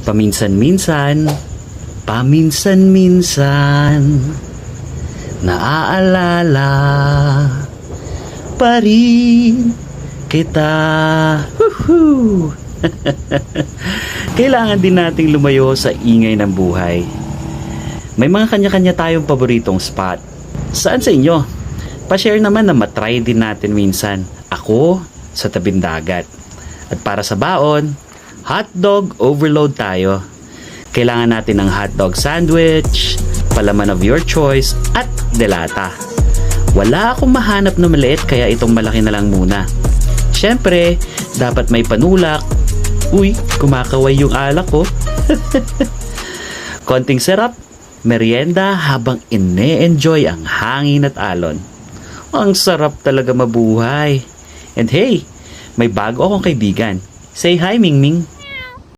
Paminsan-minsan, paminsan-minsan, naaalala pa rin kita. Woohoo! Kailangan din nating lumayo sa ingay ng buhay. May mga kanya-kanya tayong paboritong spot. Saan sa inyo? Pa-share naman na matry din natin minsan. Ako, sa tabing dagat. At para sa baon, hotdog overload tayo. Kailangan natin ng hotdog sandwich, palaman of your choice, at delata. Wala akong mahanap na maliit kaya itong malaki na lang muna. Siyempre, dapat may panulak. Uy, kumakaway yung alak ko. Konting sarap, merienda habang ine-enjoy ang hangin at alon. Ang sarap talaga mabuhay. And hey, may bago akong kaibigan. Say hi, Mingming.